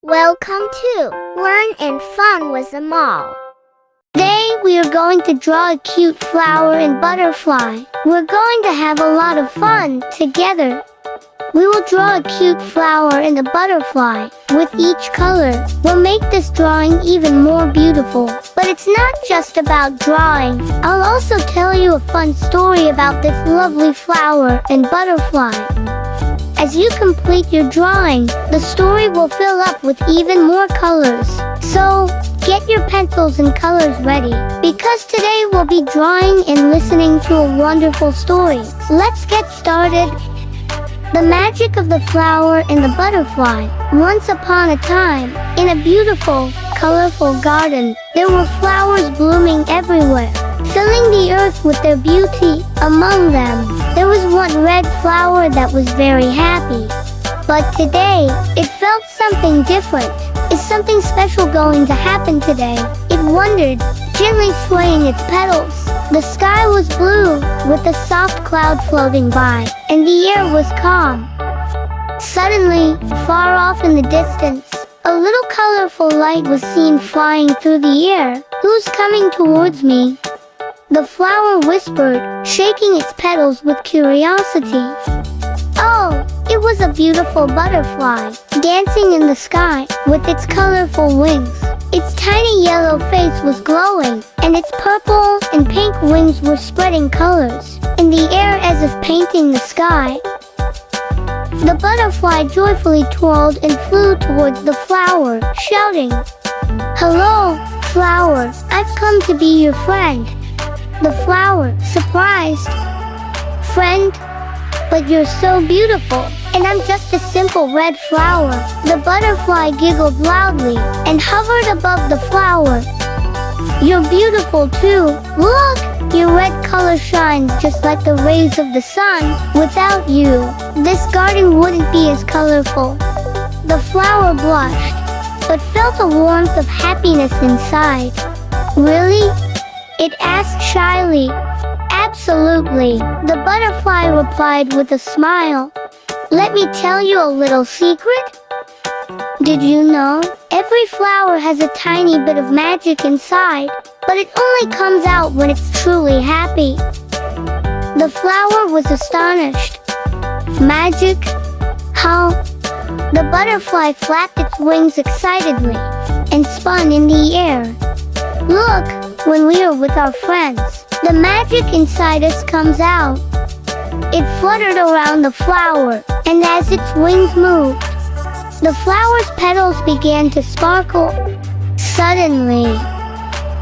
Welcome to Learn and Fun with the Mall. Today we are going to draw a cute flower and butterfly. We're going to have a lot of fun together. We will draw a cute flower and a butterfly with each color. We'll make this drawing even more beautiful. But it's not just about drawing. I'll also tell you a fun story about this lovely flower and butterfly. As you complete your drawing, the story will fill up with even more colors. So, get your pencils and colors ready, because today we'll be drawing and listening to a wonderful story. Let's get started. The magic of the flower and the butterfly. Once upon a time, in a beautiful, colorful garden, there were flowers blooming everywhere, filling the earth with their beauty. Among them, there was one red flower that was very happy. But today, it felt something different. Is something special going to happen today? It wondered, gently swaying its petals. The sky was blue, with a soft cloud floating by, and the air was calm. Suddenly, far off in the distance, a little colorful light was seen flying through the air. "Who's coming towards me?" The flower whispered, shaking its petals with curiosity. Oh, it was a beautiful butterfly, dancing in the sky with its colorful wings. Its tiny yellow face was glowing, and its purple and pink wings were spreading colors in the air as if painting the sky. The butterfly joyfully twirled and flew towards the flower, shouting, "Hello, flower, I've come to be your friend." The flower, surprised, "Friend? But you're so beautiful, and I'm just a simple red flower." The butterfly giggled loudly and hovered above the flower. "You're beautiful too. Look, your red color shines just like the rays of the sun. Without you, this garden wouldn't be as colorful." The flower blushed, but felt a warmth of happiness inside. "Really?" it asked shyly. "Absolutely," the butterfly replied with a smile. "Let me tell you a little secret. Did you know every flower has a tiny bit of magic inside, but it only comes out when it's truly happy?" The flower was astonished. "Magic? How?" The butterfly flapped its wings excitedly and spun in the air. "Look, when we are with our friends, the magic inside us comes out." It fluttered around the flower, and as its wings moved, the flower's petals began to sparkle. Suddenly,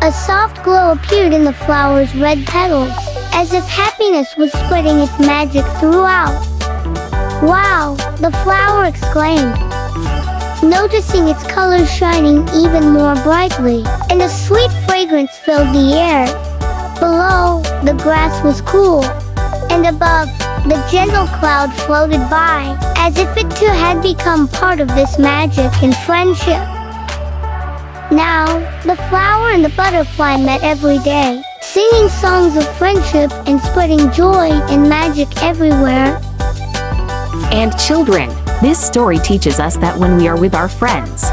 a soft glow appeared in the flower's red petals, as if happiness was spreading its magic throughout. "Wow!" the flower exclaimed, noticing its colors shining even more brightly, and a sweet fragrance filled the air. Below, the grass was cool, and above, the gentle cloud floated by, as if it too had become part of this magic and friendship. Now, the flower and the butterfly met every day, singing songs of friendship and spreading joy and magic everywhere. And children, this story teaches us that when we are with our friends,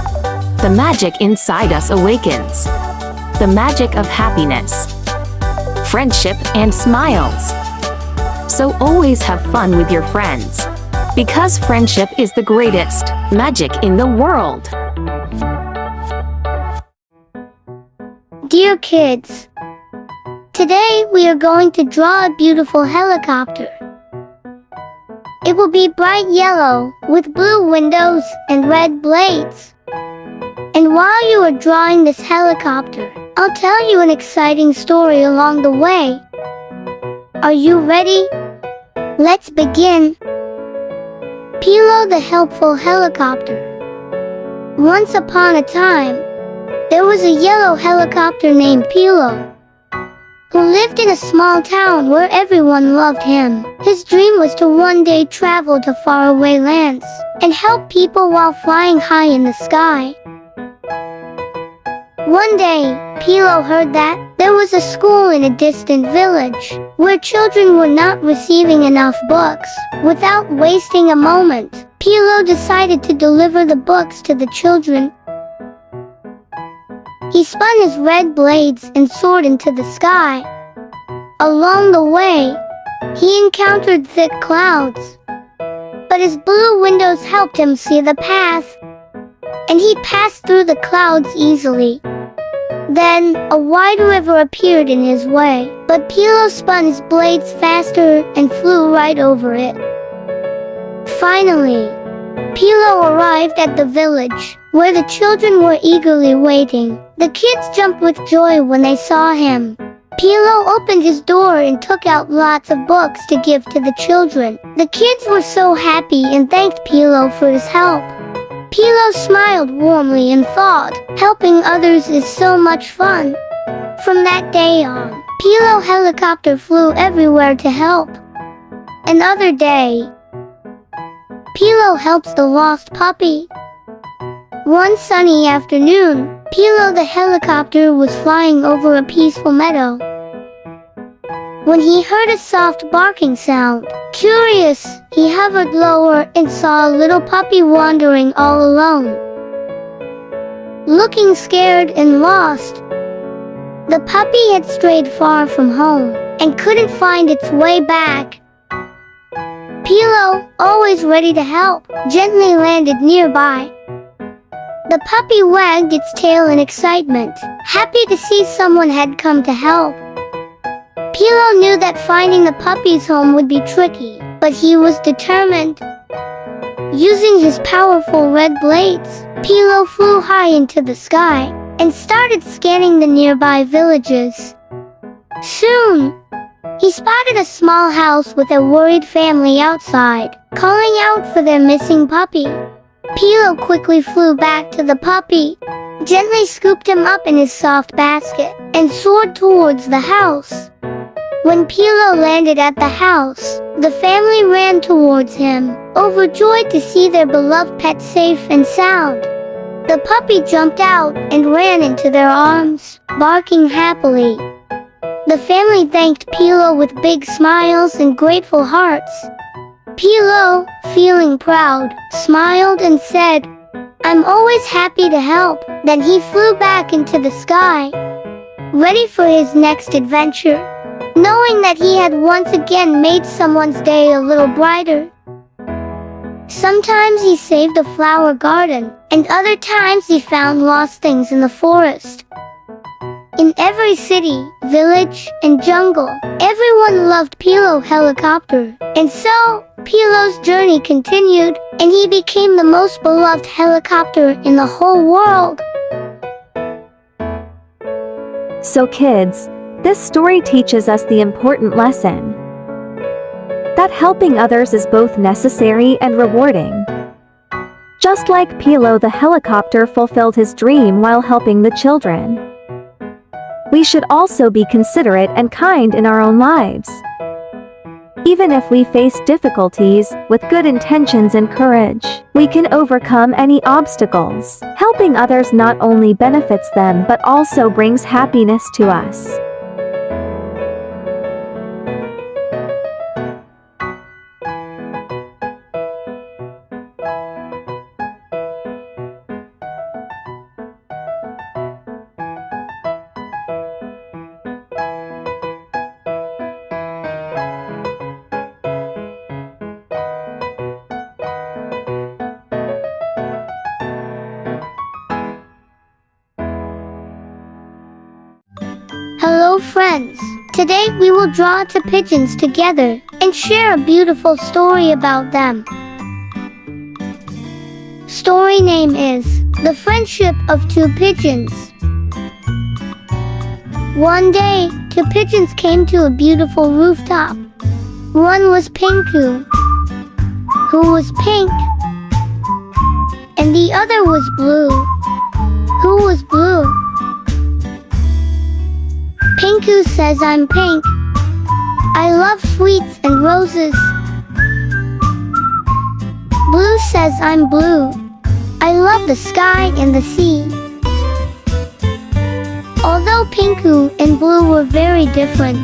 the magic inside us awakens. The magic of happiness, friendship, and smiles. So always have fun with your friends, because friendship is the greatest magic in the world. Dear kids, today we are going to draw a beautiful helicopter. It will be bright yellow, with blue windows and red blades. And while you are drawing this helicopter, I'll tell you an exciting story along the way. Are you ready? Let's begin. Pilo the helpful helicopter. Once upon a time, there was a yellow helicopter named Pilo, who lived in a small town where everyone loved him. His dream was to one day travel to faraway lands and help people while flying high in the sky. One day, Pilo heard that there was a school in a distant village where children were not receiving enough books. Without wasting a moment, Pilo decided to deliver the books to the children. He spun his red blades and soared into the sky. Along the way, he encountered thick clouds, but his blue windows helped him see the path, and he passed through the clouds easily. Then, a wide river appeared in his way, but Pilo spun his blades faster and flew right over it. Finally, Pilo arrived at the village, where the children were eagerly waiting. The kids jumped with joy when they saw him. Pilo opened his door and took out lots of books to give to the children. The kids were so happy and thanked Pilo for his help. Pilo smiled warmly and thought, helping others is so much fun. From that day on, Pilo helicopter flew everywhere to help. Another day, Pilo helps the lost puppy. One sunny afternoon, Pilo the helicopter was flying over a peaceful meadow when he heard a soft barking sound. Curious, he hovered lower and saw a little puppy wandering all alone. Looking scared and lost, the puppy had strayed far from home and couldn't find its way back. Pilo, always ready to help, gently landed nearby. The puppy wagged its tail in excitement, happy to see someone had come to help. Pilo knew that finding the puppy's home would be tricky, but he was determined. Using his powerful red blades, Pilo flew high into the sky and started scanning the nearby villages. Soon, he spotted a small house with a worried family outside, calling out for their missing puppy. Pilo quickly flew back to the puppy, gently scooped him up in his soft basket, and soared towards the house. When Pilo landed at the house, the family ran towards him, overjoyed to see their beloved pet safe and sound. The puppy jumped out and ran into their arms, barking happily. The family thanked Pilo with big smiles and grateful hearts. Pilo, feeling proud, smiled and said, "I'm always happy to help." Then he flew back into the sky, ready for his next adventure, knowing that he had once again made someone's day a little brighter. Sometimes he saved a flower garden, and other times he found lost things in the forest. In every city, village, and jungle, everyone loved Pilo Helicopter, and so Pilo's journey continued, and he became the most beloved helicopter in the whole world. So kids, this story teaches us the important lesson that helping others is both necessary and rewarding. Just like Pilo the helicopter fulfilled his dream while helping the children, we should also be considerate and kind in our own lives. Even if we face difficulties, with good intentions and courage, we can overcome any obstacles. Helping others not only benefits them but also brings happiness to us. Hello friends! Today we will draw two pigeons together and share a beautiful story about them. Story name is The Friendship of Two Pigeons. One day, two pigeons came to a beautiful rooftop. One was Pinku, who was pink, and the other was Blue, who was blue. Pinku says, "I'm pink. I love sweets and roses." Blue says, "I'm blue. I love the sky and the sea." Although Pinku and Blue were very different,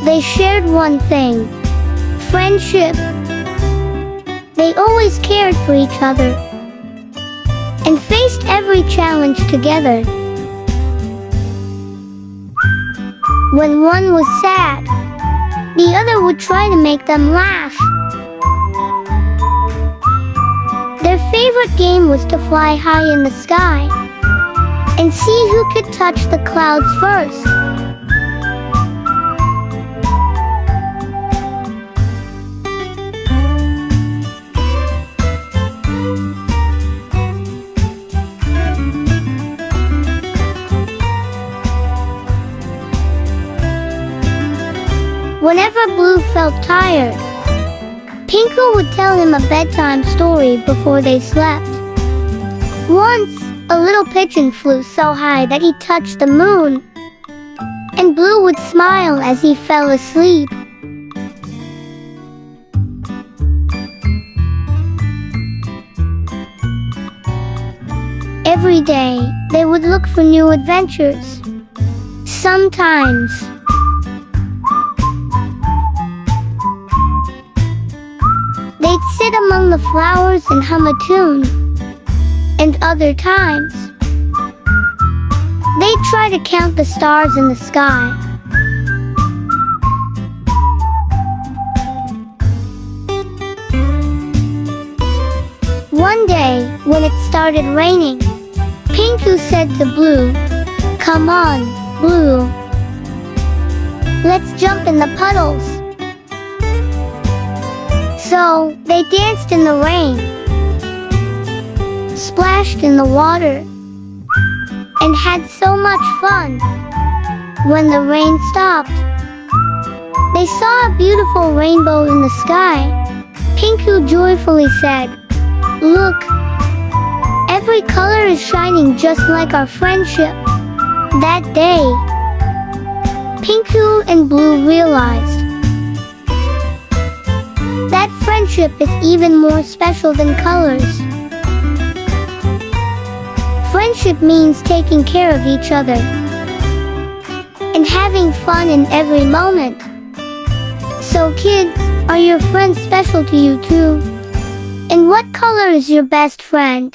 they shared one thing: friendship. They always cared for each other and faced every challenge together. When one was sad, the other would try to make them laugh. Their favorite game was to fly high in the sky and see who could touch the clouds first. Whenever Blue felt tired, Pinku would tell him a bedtime story before they slept. Once, a little pigeon flew so high that he touched the moon, and Blue would smile as he fell asleep. Every day, they would look for new adventures. Sometimes, they'd sit among the flowers and hum a tune, and other times, they'd try to count the stars in the sky. One day, when it started raining, Pinku said to Blue, "Come on, Blue, let's jump in the puddles." So, they danced in the rain, splashed in the water, and had so much fun. When the rain stopped, they saw a beautiful rainbow in the sky. Pinku joyfully said, "Look, every color is shining just like our friendship." That day, Pinku and Blue realized that friendship is even more special than colors. Friendship means taking care of each other and having fun in every moment. So kids, are your friends special to you too? And what color is your best friend?